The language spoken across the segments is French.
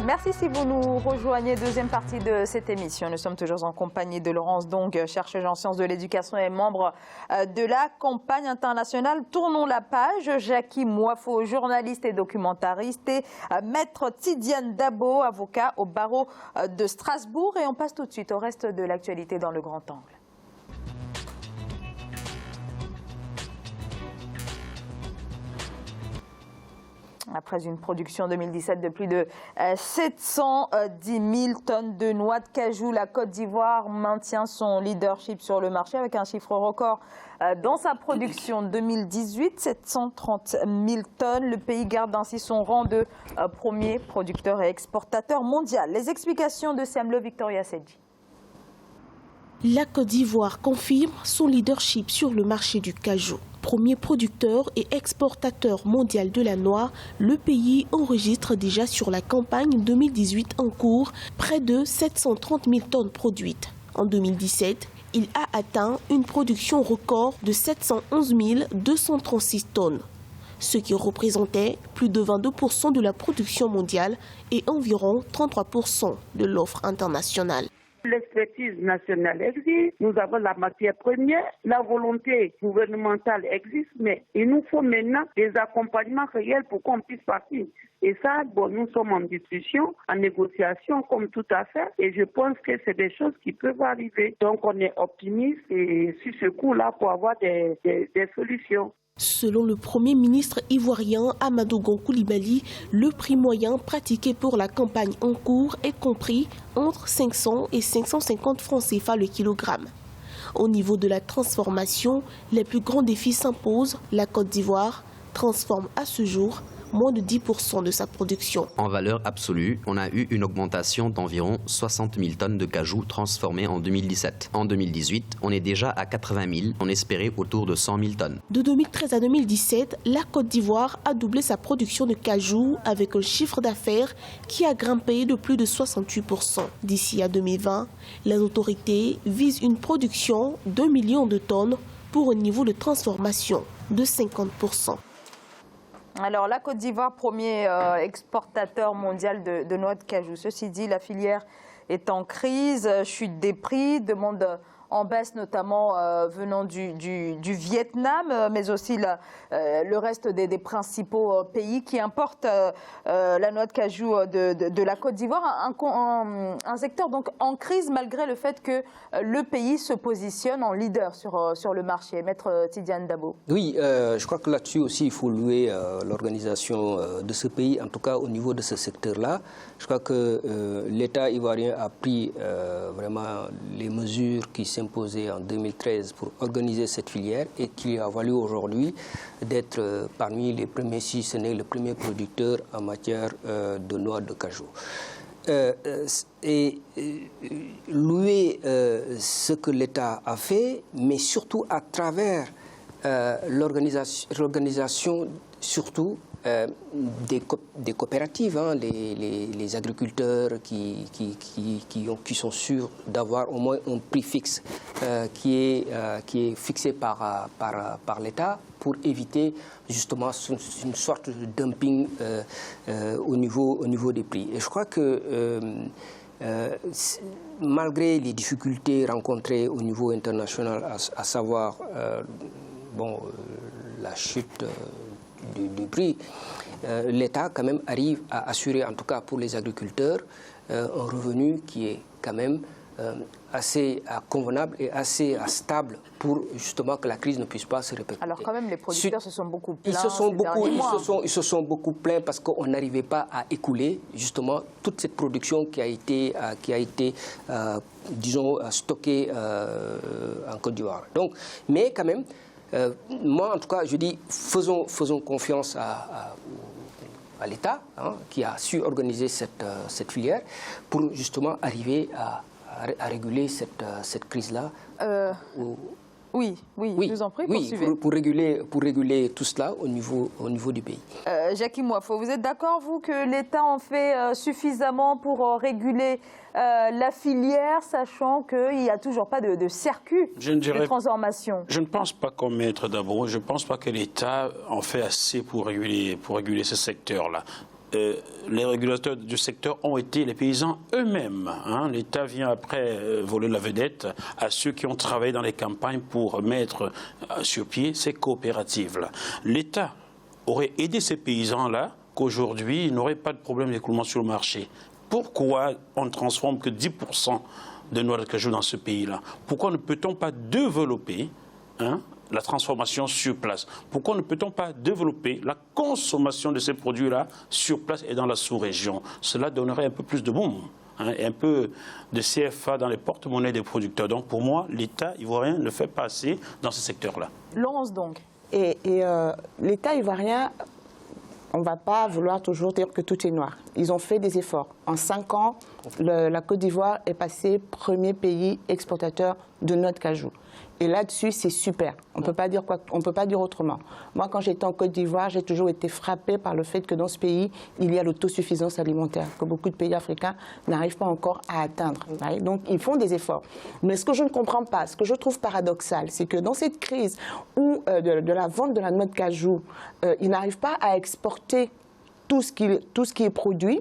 Merci si vous nous rejoignez. Deuxième partie de cette émission. Nous sommes toujours en compagnie de Laurence Dong, chercheuse en sciences de l'éducation et membre de la campagne internationale. Tournons la page. Jackie Mouafo, journaliste et documentariste, et maître Tidiane Dabo, avocat au barreau de Strasbourg. Et on passe tout de suite au reste de l'actualité dans le grand angle. Après une production 2017 de plus de 710 000 tonnes de noix de cajou, la Côte d'Ivoire maintient son leadership sur le marché avec un chiffre record dans sa production 2018, 730 000 tonnes. Le pays garde ainsi son rang de premier producteur et exportateur mondial. Les explications de Semlo Victoria Sedji. La Côte d'Ivoire confirme son leadership sur le marché du cajou. Premier producteur et exportateur mondial de la noix, le pays enregistre déjà sur la campagne 2018 en cours près de 730 000 tonnes produites. En 2017, il a atteint une production record de 711 236 tonnes, ce qui représentait plus de 22% de la production mondiale et environ 33% de l'offre internationale. L'expertise nationale existe, nous avons la matière première, la volonté gouvernementale existe, mais il nous faut maintenant des accompagnements réels pour qu'on puisse partir. Et ça, nous sommes en discussion, en négociation comme tout à fait, et je pense que c'est des choses qui peuvent arriver. Donc on est optimiste et sur ce coup-là pour avoir des solutions. Selon le Premier ministre ivoirien Amadou Gon Coulibaly, le prix moyen pratiqué pour la campagne en cours est compris entre 500 et 550 francs CFA le kilogramme. Au niveau de la transformation, les plus grands défis s'imposent. La Côte d'Ivoire transforme à ce jour moins de 10% de sa production. En valeur absolue, on a eu une augmentation d'environ 60 000 tonnes de cajou transformées en 2017. En 2018, on est déjà à 80 000, on espérait autour de 100 000 tonnes. De 2013 à 2017, la Côte d'Ivoire a doublé sa production de cajou avec un chiffre d'affaires qui a grimpé de plus de 68%. D'ici à 2020, les autorités visent une production d'1 million de tonnes pour un niveau de transformation de 50%. Alors, la Côte d'Ivoire, premier exportateur mondial de noix de cajou. Ceci dit, la filière est en crise, chute des prix, demande en baisse notamment venant du Vietnam, mais aussi le reste des principaux pays qui importent la noix de cajou de la Côte d'Ivoire. Un secteur donc en crise malgré le fait que le pays se positionne en leader sur le marché. Maître Tidiane Dabo. Oui, je crois que là-dessus aussi il faut louer l'organisation de ce pays, en tout cas au niveau de ce secteur-là. Je crois que l'État ivoirien a pris vraiment les mesures qui s'imposaient en 2013 pour organiser cette filière et qui a valu aujourd'hui d'être parmi les premiers, si ce n'est le premier producteur en matière de noix de cajou. Et louer ce que l'État a fait, mais surtout à travers l'organisation surtout des coopératives, hein, les agriculteurs qui sont sûrs d'avoir au moins un prix fixe qui est fixé par l'État pour éviter justement une sorte de dumping au niveau des prix. Et je crois que malgré les difficultés rencontrées au niveau international, à savoir la chute du prix, l'État quand même arrive à assurer, en tout cas pour les agriculteurs, un revenu qui est quand même assez convenable et assez stable pour justement que la crise ne puisse pas se répéter. Alors quand même les producteurs se sont beaucoup plaints ils se sont beaucoup plaints parce qu'on n'arrivait pas à écouler justement toute cette production qui a été disons stockée en Côte d'Ivoire. Donc, mais quand même, moi, en tout cas, je dis, faisons confiance à l'État, hein, qui a su organiser cette filière pour justement arriver à réguler cette crise-là. Oui, je vous en prie, poursuivez. Oui, pour réguler tout cela au niveau du pays. Jackie Mouafo, vous êtes d'accord, vous, que l'État en fait suffisamment pour réguler la filière, sachant qu'il n'y a toujours pas de circuit de transformation? Je ne pense pas comme Maître Dabo, je ne pense pas que l'État en fait assez pour réguler ce secteur-là. les régulateurs du secteur ont été les paysans eux-mêmes. Hein. L'État vient après voler la vedette à ceux qui ont travaillé dans les campagnes pour mettre sur pied ces coopératives-là. L'État aurait aidé ces paysans-là qu'aujourd'hui, ils n'auraient pas de problème d'écoulement sur le marché. Pourquoi on ne transforme que 10% de noix de cajou dans ce pays-là? Pourquoi ne peut-on pas développer la transformation sur place? Pourquoi ne peut-on pas développer la consommation de ces produits-là sur place et dans la sous-région? Cela donnerait un peu plus de boom, et un peu de CFA dans les porte-monnaies des producteurs. Donc pour moi, l'État ivoirien ne fait pas assez dans ce secteur-là. Laurence donc. Et l'État ivoirien, on ne va pas vouloir toujours dire que tout est noir. Ils ont fait des efforts. En 5 ans, la Côte d'Ivoire est passée premier pays exportateur de noix de cajou. Et là-dessus, c'est super. On ne peut pas dire autrement. Moi, quand j'étais en Côte d'Ivoire, j'ai toujours été frappée par le fait que dans ce pays, il y a l'autosuffisance alimentaire, que beaucoup de pays africains n'arrivent pas encore à atteindre. Donc, ils font des efforts. Mais ce que je ne comprends pas, ce que je trouve paradoxal, c'est que dans cette crise où, de la vente de la noix de cajou, ils n'arrivent pas à exporter tout ce qui est produit,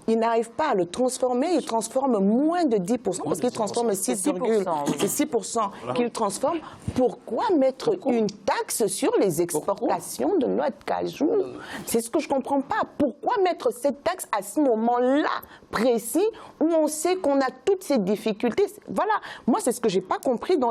ils n'arrivent pas à le transformer, ils transforment moins de 10%, parce qu'ils transforment 6% qu'ils transforment. Pourquoi mettre une taxe sur les exportations de noix de cajou? C'est ce que je ne comprends pas. Pourquoi mettre cette taxe à ce moment-là précis, où on sait qu'on a toutes ces difficultés? Voilà, moi c'est ce que je n'ai pas compris dans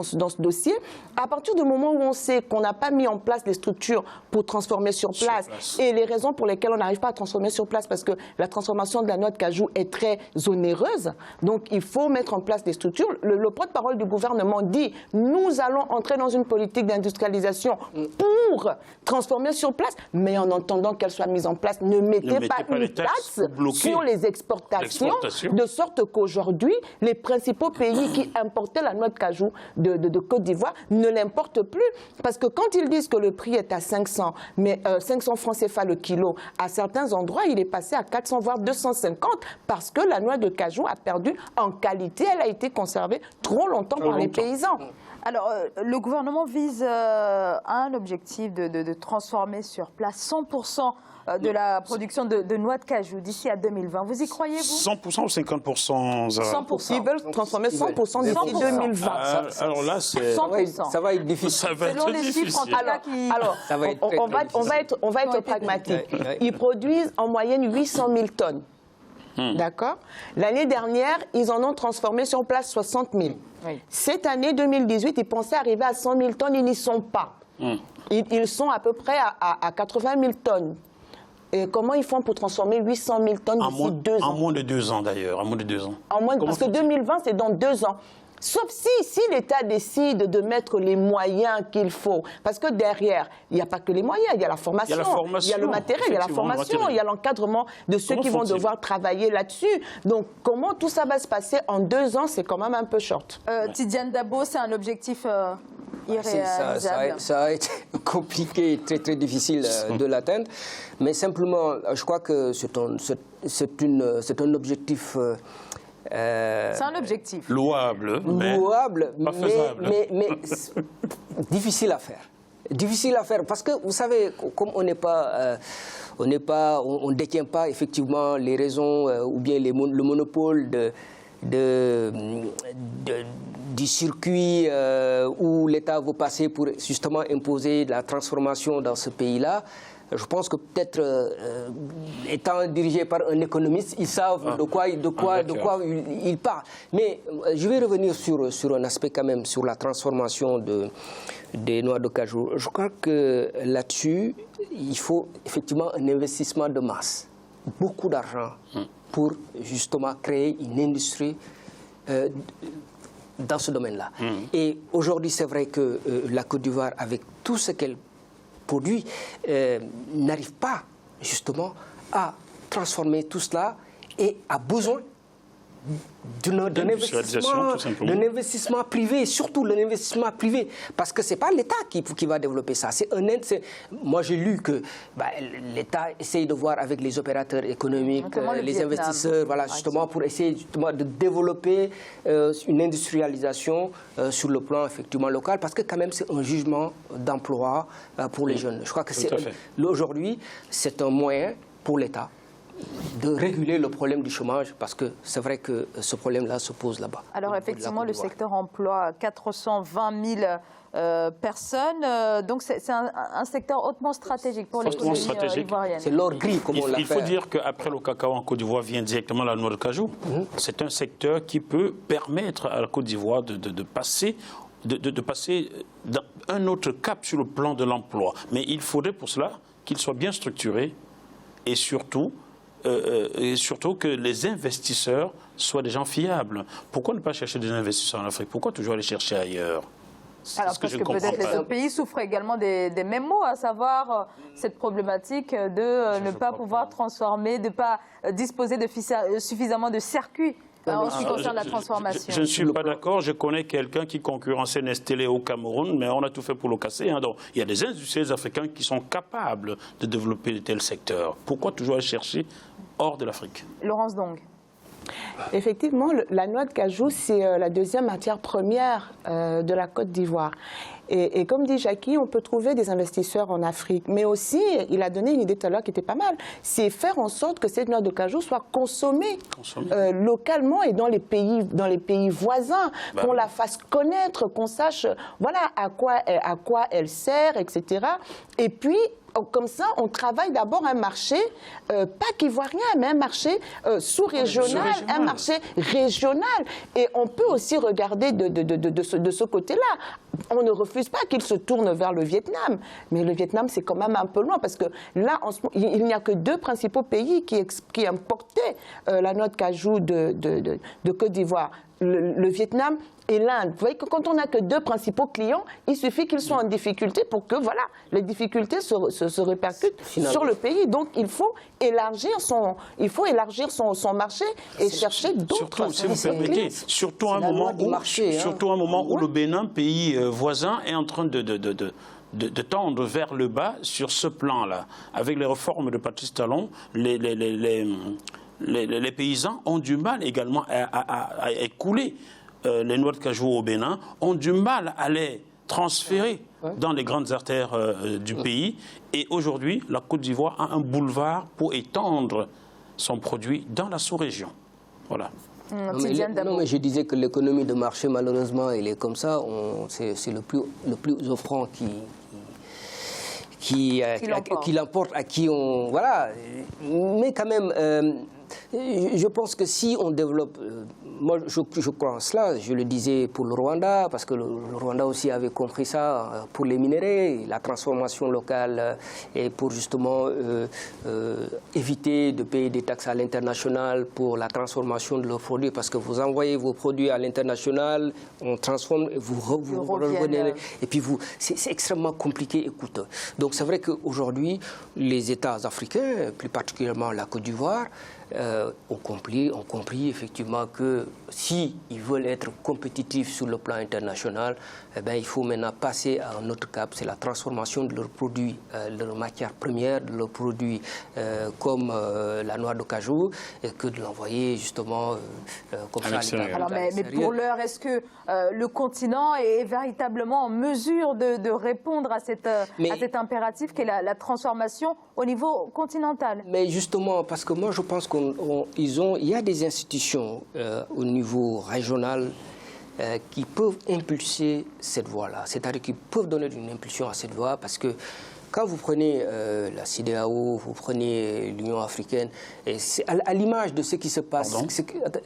ce dossier. À partir du moment où on sait qu'on n'a pas mis en place les structures pour transformer sur place, et les raisons pour lesquelles on n'arrive pas à transformer sur place, parce que la transformation de la noix de cajou est très onéreuse, donc il faut mettre en place des structures. Le porte-parole du gouvernement dit « Nous allons entrer dans une politique d'industrialisation pour transformer sur place », mais en attendant qu'elle soit mise en place, ne mettez pas une taxe sur les exportations, de sorte qu'aujourd'hui, les principaux pays qui importaient la noix de cajou de Côte d'Ivoire ne l'importent plus, parce que quand ils disent que le prix est à 500, mais 500 francs CFA le kilo, à certains endroits, il est passé à 400 voire 250 parce que la noix de cajou a perdu en qualité. Elle a été conservée trop longtemps par les paysans. Alors, le gouvernement vise un objectif de transformer sur place 100% de la production de noix de cajou d'ici à 2020. Vous y croyez, vous? 100% ou 50%? 100%. Ils veulent transformer 100% d'ici 2020. Alors là, ça va être difficile. Selon les chiffres, en tout cas, alors on va être pragmatique. Ils produisent en moyenne 800 000 tonnes. D'accord? L'année dernière, ils en ont transformé sur place 60 000. Oui. Cette année 2018, ils pensaient arriver à 100 000 tonnes, ils n'y sont pas. Ils sont à peu près à 80 000 tonnes. Et comment ils font pour transformer 800 000 tonnes d'ici 2 ans? En moins de 2 ans d'ailleurs, en moins de 2 ans. Parce que 2020, c'est dans 2 ans. Sauf si l'État décide de mettre les moyens qu'il faut. Parce que derrière, il n'y a pas que les moyens, il y a la formation, il y a le matériel, il y a la formation, il y a l'encadrement de ceux qui vont devoir travailler là-dessus. Donc, comment tout ça va se passer en 2 ans, c'est quand même un peu short. Tidiane Dabo, c'est un objectif irréalisable. Ça a été compliqué et très, très difficile de l'atteindre. Mais simplement, je crois que c'est un objectif... c'est un objectif. Louable, mais difficile à faire. Difficile à faire parce que, vous savez, comme on ne détient pas effectivement les raisons ou bien le monopole du circuit où l'État veut passer pour justement imposer la transformation dans ce pays-là. Je pense que peut-être, étant dirigé par un économiste, ils savent de quoi il parle. Mais je vais revenir sur un aspect quand même, sur la transformation des noix de cajou. Je crois que là-dessus, il faut effectivement un investissement de masse, beaucoup d'argent pour justement créer une industrie dans ce domaine-là. Et aujourd'hui, c'est vrai que la Côte d'Ivoire, avec tout ce qu'elle produit, n'arrive pas justement à transformer tout cela et a besoin d'un investissement privé, surtout l'investissement privé, parce que ce n'est pas l'État qui va développer ça. Moi, j'ai lu que l'État essaye de voir avec les opérateurs économiques, les investisseurs, voilà, justement, pour essayer justement de développer une industrialisation sur le plan effectivement local, parce que quand même c'est un jugement d'emploi pour les jeunes. Je crois que aujourd'hui, c'est un moyen pour l'État de réguler le problème du chômage, parce que c'est vrai que ce problème-là se pose là-bas. Alors effectivement, le secteur emploie 420 000 personnes, donc c'est un secteur hautement stratégique pour l'économie ivoirienne. C'est l'or gris, comme on l'appelle. Il faut dire qu'après le cacao en Côte d'Ivoire vient directement la noix de cajou. C'est un secteur qui peut permettre à la Côte d'Ivoire de passer dans un autre cap sur le plan de l'emploi. Mais il faudrait pour cela qu'il soit bien structuré et surtout que les investisseurs soient des gens fiables. Pourquoi ne pas chercher des investisseurs en Afrique? Pourquoi toujours aller chercher ailleurs? Alors parce que peut-être les autres pays souffrent également des mêmes maux, à savoir cette problématique de ne pas pouvoir transformer, de ne pas disposer de suffisamment de circuits en ce qui concerne la transformation. Je ne suis pas d'accord. Je connais quelqu'un qui concurrençait Nestlé au Cameroun, mais on a tout fait pour le casser. Donc, il y a des industriels africains qui sont capables de développer de tels secteurs. Pourquoi toujours aller chercher hors de l'Afrique? Laurence Dong. Effectivement, la noix de cajou, c'est la deuxième matière première de la Côte d'Ivoire. Et comme dit Jackie, on peut trouver des investisseurs en Afrique. Mais aussi, il a donné une idée tout à l'heure qui était pas mal, c'est faire en sorte que cette noix de cajou soit consommée localement et dans les pays voisins, qu'on la fasse connaître, qu'on sache voilà, à quoi elle sert, etc. Et puis, comme ça, on travaille d'abord un marché, pas qu'ivoirien, mais un marché sous-régional, un marché régional. Et on peut aussi regarder de ce côté-là. On ne refuse pas qu'il se tourne vers le Vietnam. Mais le Vietnam, c'est quand même un peu loin, parce que là, il n'y a que deux principaux pays qui importaient la noix de cajou de Côte d'Ivoire. Le Vietnam et l'Inde. Vous voyez que quand on n'a que deux principaux clients, il suffit qu'ils soient en difficulté pour que voilà, les difficultés se répercutent sur le pays. Donc il faut élargir son marché et chercher d'autres. Si vous permettez, surtout à un moment où le Bénin, pays voisin, est en train de tendre vers le bas sur ce plan-là. Avec les réformes de Patrice Talon, les paysans ont du mal également à écouler les noix de cajou au Bénin, ont du mal à les transférer dans les grandes artères du pays. Et aujourd'hui, la Côte d'Ivoire a un boulevard pour étendre son produit dans la sous-région. Voilà. Non, mais je disais que l'économie de marché, malheureusement, elle est comme ça. C'est le plus offrant qui l'emporte, à qui on... Voilà. Mais quand même... je pense que si on développe, moi je crois en cela, je le disais pour le Rwanda, parce que le Rwanda aussi avait compris ça, pour les minerais, la transformation locale, et pour justement éviter de payer des taxes à l'international pour la transformation de leurs produits, parce que vous envoyez vos produits à l'international, on transforme, et vous revenez, et puis c'est extrêmement compliqué et coûteux. Donc c'est vrai qu'aujourd'hui, les États africains, plus particulièrement la Côte d'Ivoire, ont compris effectivement que s'ils veulent être compétitifs sur le plan international, eh bien, il faut maintenant passer à un autre cap, c'est la transformation de leurs produits, de leurs matières premières, de leurs produits comme la noix de cajou, et que de l'envoyer justement comme ça. Alors, mais pour l'heure, est-ce que le continent est véritablement en mesure de répondre à cet impératif qu'est la transformation au niveau continental? Mais justement, parce que moi je pense qu'il y a des institutions au niveau régional qui peuvent impulser cette voie-là, c'est-à-dire qui peuvent donner une impulsion à cette voie, parce que quand vous prenez la CEDEAO, vous prenez l'Union africaine, et c'est à l'image de ce qui se passe,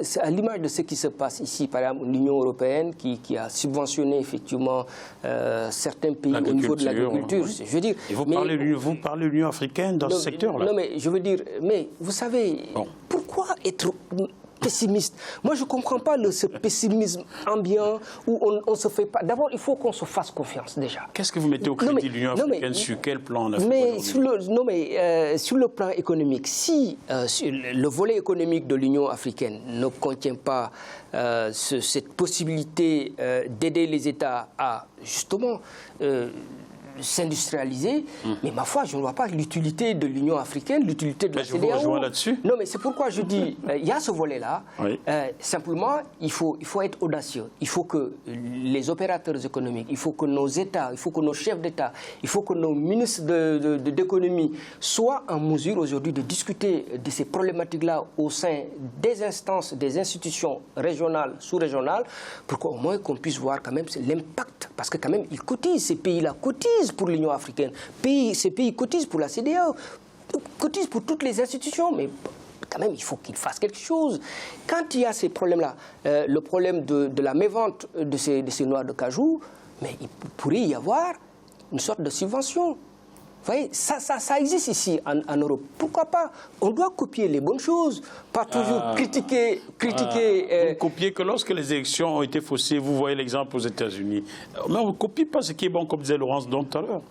c'est à l'image de ce qui se passe ici, par exemple l'Union européenne qui a subventionné effectivement certains pays au niveau de l'agriculture. Oui. Je veux dire, et vous parlez de l'Union africaine dans ce secteur-là. Non, mais je veux dire, mais vous savez, pourquoi être pessimiste? Moi, je ne comprends pas ce pessimisme ambiant où on ne se fait pas... D'abord, il faut qu'on se fasse confiance, déjà. Qu'est-ce que vous mettez au crédit de l'Union africaine? Sur quel plan en Afrique? Sur le plan économique, si le volet économique de l'Union africaine ne contient pas cette possibilité d'aider les États à, justement... s'industrialiser. Mais ma foi, je ne vois pas l'utilité de l'Union africaine, l'utilité de la CEDEAO. Je vous rejoins là-dessus. Non, mais c'est pourquoi je dis, il y a ce volet-là. Oui. Simplement, il faut être audacieux. Il faut que les opérateurs économiques, il faut que nos États, il faut que nos chefs d'État, il faut que nos ministres d'économie soient en mesure aujourd'hui de discuter de ces problématiques-là au sein des instances, des institutions régionales, sous-régionales, pour qu'au moins qu'on puisse voir quand même l'impact. Parce que quand même, ils cotisent, ces pays-là cotisent pour l'Union africaine. Ces pays cotisent pour la CEDEAO, cotisent pour toutes les institutions, mais quand même, il faut qu'ils fassent quelque chose. Quand il y a ces problèmes-là, le problème de la mévente de ces noix de cajou, mais il pourrait y avoir une sorte de subvention. Vous voyez, ça existe ici en Europe. Pourquoi pas? On doit copier les bonnes choses, pas toujours critiquer. Vous ne copiez que lorsque les élections ont été faussées. Vous voyez l'exemple aux États-Unis. Mais on ne copie pas ce qui est bon, comme disait Laurence donc tout à l'heure.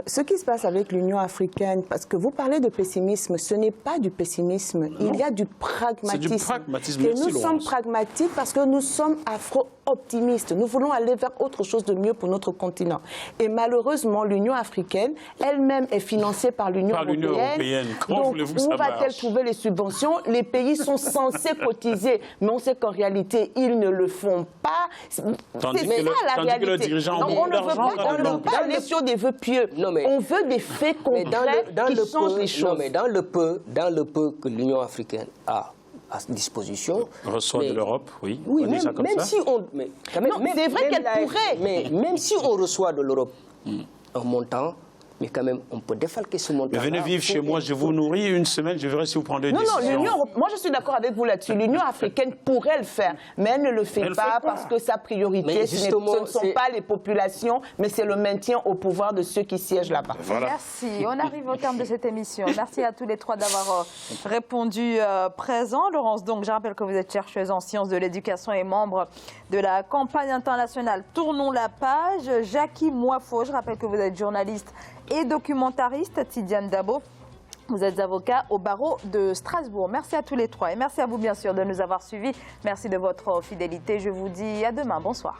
Ce qui se passe avec l'Union africaine, parce que vous parlez de pessimisme, ce n'est pas du pessimisme, il y a du pragmatisme. C'est du pragmatisme. Et Merci, nous sommes Laurence. pragmatiques parce que nous sommes afro-optimistes. Nous voulons aller vers autre chose de mieux pour notre continent. Et malheureusement, l'Union africaine elle-même est financée par l'Union européenne. Comment Donc, voulez-vous que où ça va-t-elle marche? trouver les subventions? Les pays sont censés cotiser, mais on sait qu'en réalité, ils ne le font pas. C'est Tandis ça que la tandis réalité. que le dirigeant Donc, a on ne beaucoup veut d'argent, pas, on ne veut pas aller sur des vœux pieux. Non, mais- on veut des faits concrets qui changent les choses. Non, mais dans le peu que l'Union africaine a à disposition... Reçoit de l'Europe, oui. Oui, On dit ça comme même ça. si on... Mais quand même, Non, c'est vrai qu'elle pourrait. Mais même si on reçoit de l'Europe un montant, mais quand même, on peut défalquer ce montant. Mais venez vivre chez moi, je vous nourris une semaine, je verrai si vous prenez des Non, non, décisions. moi je suis d'accord avec vous là-dessus. L'Union africaine pourrait le faire, mais elle ne le fait Elle pas fait pas. parce que sa priorité, Mais ce justement, ne sont c'est- pas les populations, mais c'est le maintien au pouvoir de ceux qui siègent là-bas. Voilà. Merci. On arrive au terme de cette émission. Merci à tous les trois d'avoir répondu présent. Laurence, donc, je rappelle que vous êtes chercheuse en sciences de l'éducation et membre de la campagne internationale Tournons la page. Jackie Moifo, je rappelle que vous êtes journaliste et documentariste. Tidiane Dabo, vous êtes avocat au barreau de Strasbourg. Merci à tous les trois et merci à vous bien sûr de nous avoir suivis. Merci de votre fidélité. Je vous dis à demain. Bonsoir.